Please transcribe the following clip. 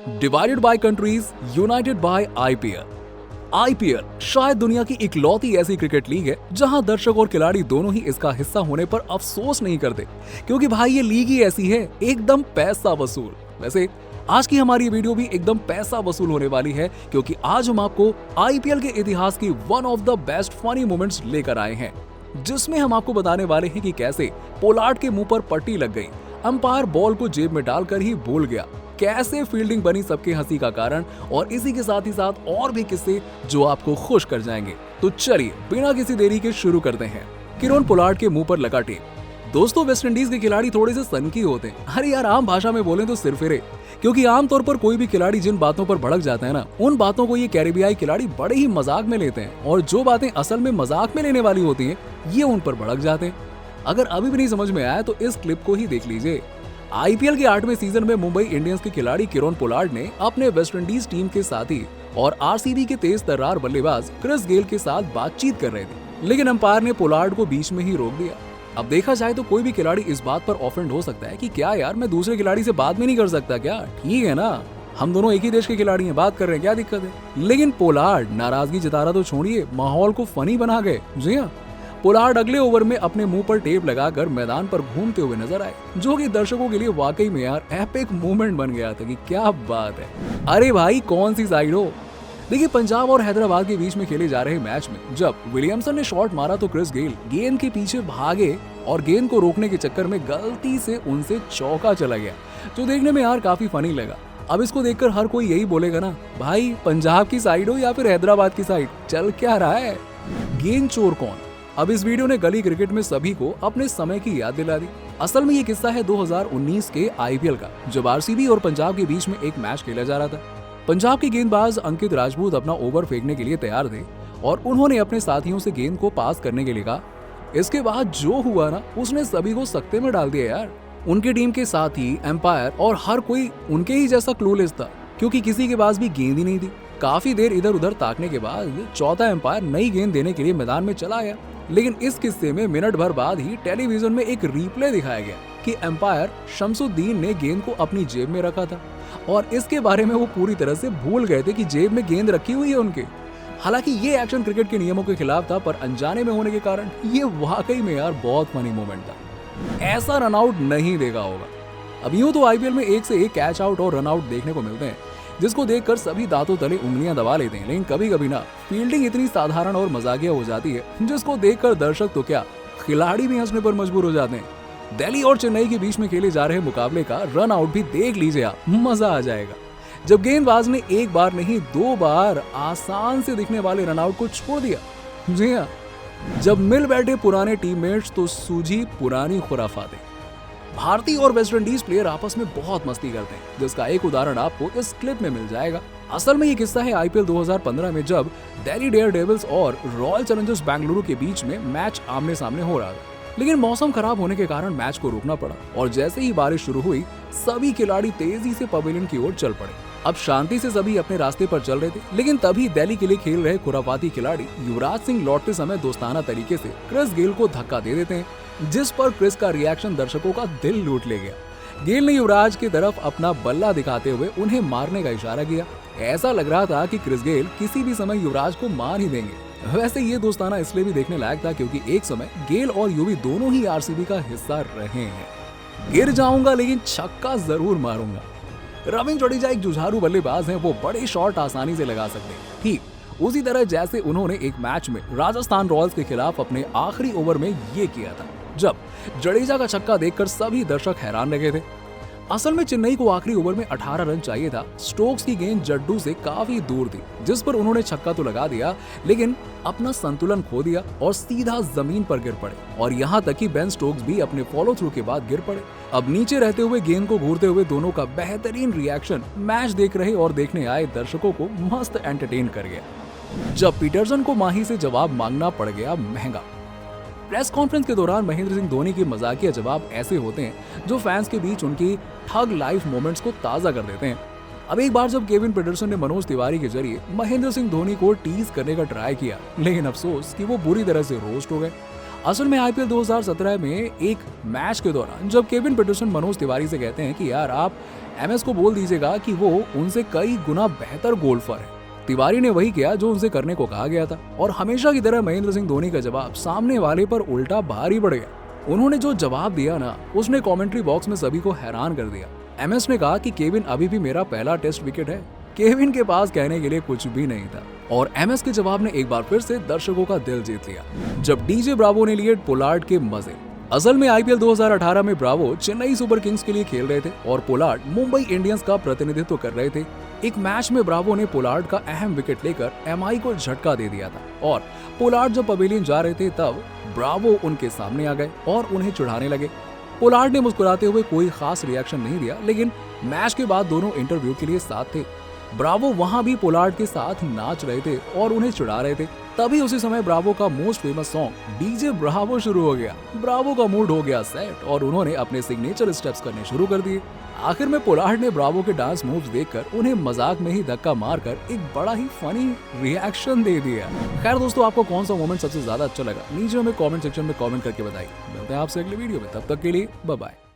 Divided by countries, united by IPL. IPL शायद दुनिया की इकलौती ऐसी क्रिकेट लीग है जहां दर्शक और खिलाड़ी दोनों ही इसका हिस्सा होने पर अफसोस नहीं करते, क्योंकि भाई ये लीग ही ऐसी है, एकदम पैसा वसूल। वैसे आज की हमारी वीडियो भी एकदम पैसा वसूल होने वाली है, क्योंकि आज हम आपको आईपीएल के इतिहास की one of the best funny moments लेकर आए हैं, जिसमें हम आपको बताने वाले हैं कि कैसे पोलार्ड के मुंह पर पट्टी लग गई, अंपायर बॉल को जेब में डालकर ही भूल गया, कैसे फील्डिंग बनी सबके हंसी का कारण, और इसी के साथ ही साथ और भी किस्से जो आपको खुश कर जाएंगे। तो चलिए बिना किसी देरी के शुरू करते हैं। किरोन पोलार्ड के मुंह पर लगा टेप। दोस्तों, वेस्ट इंडीज के खिलाड़ी थोड़े से सनकी होते हैं। अरे यार, आम भाषा में बोलें तो सिरफिरे, क्योंकि आमतौर पर कोई भी खिलाड़ी जिन बातों पर भड़क जाता है ना, उन बातों को ये कैरेबियाई खिलाड़ी बड़े ही मजाक में लेते हैं, और जो बातें असल में मजाक में लेने वाली होती हैं, ये उन पर भड़क जाते हैं। अगर अभी भी नहीं समझ में आया तो इस क्लिप को ही देख लीजिए। आईपीएल के 8वें सीजन में मुंबई इंडियंस के खिलाड़ी किरोन पोलार्ड ने अपने वेस्ट इंडीज टीम के साथी और आरसीबी के तेज तर्रार बल्लेबाज क्रिस गेल के साथ बातचीत कर रहे थे, लेकिन अंपायर ने पोलार्ड को बीच में ही रोक दिया। अब देखा जाए तो कोई भी खिलाड़ी इस बात पर ऑफेंड हो सकता है कि क्या यार, मैं दूसरे खिलाड़ी से बात भी नहीं कर सकता क्या? ठीक है ना, हम दोनों एक ही देश के खिलाड़ी हैं, बात कर रहे हैं, क्या दिक्कत है? लेकिन पोलार्ड नाराजगी जताना तो छोड़िए, माहौल को फनी बना गए। जी हाँ, पोलार्ड अगले ओवर में अपने मुंह पर टेप लगाकर मैदान पर घूमते हुए नजर आए, जो कि दर्शकों के लिए वाकई में यार एपिक मोमेंट बन गया था कि क्या बात है। अरे भाई, कौन सी साइड हो? देखिए, पंजाब और हैदराबाद के बीच में खेले जा रहे मैच में जब विलियमसन ने शॉट मारा तो क्रिस गेल गेंद के पीछे भागे और गेंद को रोकने के चक्कर में गलती से उनसे चौका चला गया, जो देखने में यार काफी फनी लगा। अब इसको देखकर हर कोई यही बोलेगा ना, भाई पंजाब की साइड हो या फिर हैदराबाद की साइड, चल क्या रहा है? गेंद चोर कौन? अब इस वीडियो ने गली क्रिकेट में सभी को अपने समय की याद दिला दी। असल में ये किस्सा है 2019 के आईपीएल का, जब आरसीबी और पंजाब के बीच में एक मैच खेला जा रहा था। पंजाब के गेंदबाज अंकित राजपूत अपना ओवर फेंकने के लिए तैयार थे और उन्होंने अपने साथियों से गेंद को पास करने के लिए कहा। इसके बाद जो हुआ ना, उसने सभी को सकते में डाल दिया यार। उनकी टीम के साथी, एम्पायर और हर कोई उनके ही जैसा क्लूलेस था, क्योंकि किसी के पास भी गेंद ही नहीं थी। काफी देर इधर उधर ताकने के बाद चौथा एम्पायर नई गेंद देने के लिए मैदान में चला आया, लेकिन इस किस्से में मिनट भर बाद ही टेलीविजन में एक रिप्ले दिखाया गया कि एम्पायर शमसुद्दीन ने गेंद को अपनी जेब में रखा था, और इसके बारे में वो पूरी तरह से भूल गए थे कि जेब में गेंद रखी हुई है उनके। हालांकि ये एक्शन क्रिकेट के नियमों के खिलाफ था, पर अनजाने में होने के कारण ये वाकई में यार बहुत फनी मोमेंट था। ऐसा रन आउट नहीं देखा होगा। अब यूं तो आईपीएल में एक से एक कैच आउट और रन आउट देखने को मिलते हैं, जिसको देखकर सभी दांतों तले उंगलियां दबा लेते हैं, लेकिन कभी कभी ना फील्डिंग इतनी साधारण और मजाकिया हो जाती है, जिसको देखकर दर्शक तो क्या, खिलाड़ी भी हंसने पर मजबूर हो जाते हैं। दिल्ली और चेन्नई के बीच में खेले जा रहे मुकाबले का रन आउट भी देख लीजिए आप, मजा आ जाएगा। जब गेंदबाज ने एक बार नहीं 2 बार आसान से दिखने वाले रन आउट को छोड़ दिया। जी हाँ, जब मिल बैठे पुराने टीममेट्स तो सूझी पुरानी खुराफातें। भारतीय और वेस्ट इंडीज प्लेयर आपस में बहुत मस्ती करते हैं, जिसका एक उदाहरण आपको इस क्लिप में मिल जाएगा। असल में ये किस्सा है आईपीएल 2015 में, जब दिल्ली डेयरडेविल्स और रॉयल चैलेंजर्स बेंगलुरु के बीच में मैच आमने सामने हो रहा था, लेकिन मौसम खराब होने के कारण मैच को रोकना पड़ा, और जैसे ही बारिश शुरू हुई सभी खिलाड़ी तेजी से पवेलियन की ओर चल पड़े। अब शांति से सभी अपने रास्ते पर चल रहे थे, लेकिन तभी दिल्ली के लिए खेल रहे खुराफाती खिलाड़ी युवराज सिंह लौटते समय दोस्ताना तरीके से क्रिस गेल को धक्का दे देते हैं, जिस पर क्रिस का रिएक्शन दर्शकों का दिल लूट ले गया। गेल ने युवराज की तरफ अपना बल्ला दिखाते हुए उन्हें मारने का इशारा किया। ऐसा लग रहा था कि क्रिस गेल किसी भी समय युवराज को मार ही देंगे। वैसे ये दोस्ताना इसलिए भी देखने लायक था क्योंकि एक समय गेल और युवी दोनों ही आरसीबी का हिस्सा रहे हैं। गिर जाऊंगा लेकिन छक्का जरूर मारूंगा। रविंद्र जडेजा एक जुझारू बल्लेबाज हैं, वो बड़े शॉट आसानी से लगा सकते हैं, ठीक उसी तरह जैसे उन्होंने एक मैच में राजस्थान रॉयल्स के खिलाफ अपने आखिरी ओवर में ये किया था, जब जडेजा का छक्का देखकर सभी दर्शक हैरान रह गए थे। असल में चेन्नई को आखिरी ओवर में 18 रन चाहिए था। स्टोक्स की गेंद जड्डू से काफी दूर थी, जिस पर उन्होंने छक्का तो लगा दिया, लेकिन अपना संतुलन खो दिया और सीधा जमीन पर गिर पड़े, और यहाँ तक कि बेन स्टोक्स भी अपने फॉलो थ्रू के बाद गिर पड़े। अब नीचे रहते हुए गेंद को घूरते हुए दोनों का बेहतरीन रिएक्शन मैच देख रहे और देखने आए दर्शकों को मस्त एंटरटेन कर गया। जब पीटरसन को माही से जवाब मांगना पड़ गया महंगा। प्रेस कॉन्फ्रेंस के दौरान महेंद्र सिंह धोनी के मजाकिया जवाब ऐसे होते हैं जो फैंस के बीच उनकी ठग लाइफ मोमेंट्स को ताजा कर देते हैं। अब एक बार जब केविन पीटरसन ने मनोज तिवारी के जरिए महेंद्र सिंह धोनी को टीज करने का ट्राई किया, लेकिन अफसोस कि वो बुरी तरह से रोस्ट हो गए। असल में आईपीएल 2017 में एक मैच के दौरान जब केविन पीटरसन मनोज तिवारी से कहते हैं कि यार आप एमएस को बोल दीजिएगा कि वो उनसे कई गुना बेहतर गोल्फर है। तिवारी ने वही किया जो उनसे करने को कहा गया था और हमेशा की तरह महेंद्र सिंह धोनी का जवाब सामने वाले पर उल्टा भारी पड़ गया। उन्होंने जो जवाब दिया ना, उसने कमेंट्री बॉक्स में सभी को हैरान कर दिया। एमएस ने कहा कि केविन अभी भी मेरा पहला टेस्ट विकेट है। केविन के पास कहने के लिए कुछ भी नहीं था और एमएस के जवाब ने एक बार फिर से दर्शकों का दिल जीत लिया जब डीजे ब्रावो ने लिए पोलार्ड के मजे। असल में आईपीएल 2018 में ब्रावो चेन्नई सुपर किंग्स के लिए खेल रहे थे और पोलार्ड मुंबई इंडियंस का प्रतिनिधित्व कर रहे थे। एक मैच में ब्रावो ने पोलार्ड का अहम विकेट लेकर एमआई को झटका दे दिया था और पोलार्ड जब पवेलियन जा रहे थे तब ब्रावो उनके सामने आ गए और उन्हें चिढ़ाने लगे। पोलार्ड ने मुस्कुराते हुए कोई खास रिएक्शन नहीं दिया, लेकिन मैच के बाद दोनों इंटरव्यू के लिए साथ थे। ब्रावो वहां भी पोलार्ड के साथ नाच रहे थे और उन्हें चिढ़ा रहे थे। तभी उसी समय ब्रावो का most famous song DJ Bravo शुरू हो गया। ब्रावो का मूड हो गया सेट और उन्होंने अपने सिग्नेचर स्टेप्स करने शुरू कर दिए। आखिर में पोलार्ड ने ब्रावो के डांस मूव्स देखकर उन्हें मजाक में ही धक्का मारकर एक बड़ा ही फनी रिएक्शन दे दिया। खैर दोस्तों, आपको कौन सा मोमेंट सबसे ज्यादा अच्छा लगा नीचे हमें कमेंट सेक्शन में कमेंट करके बताइए। मिलते हैं आपसे अगले वीडियो में, तब तक के लिए बाय बाय।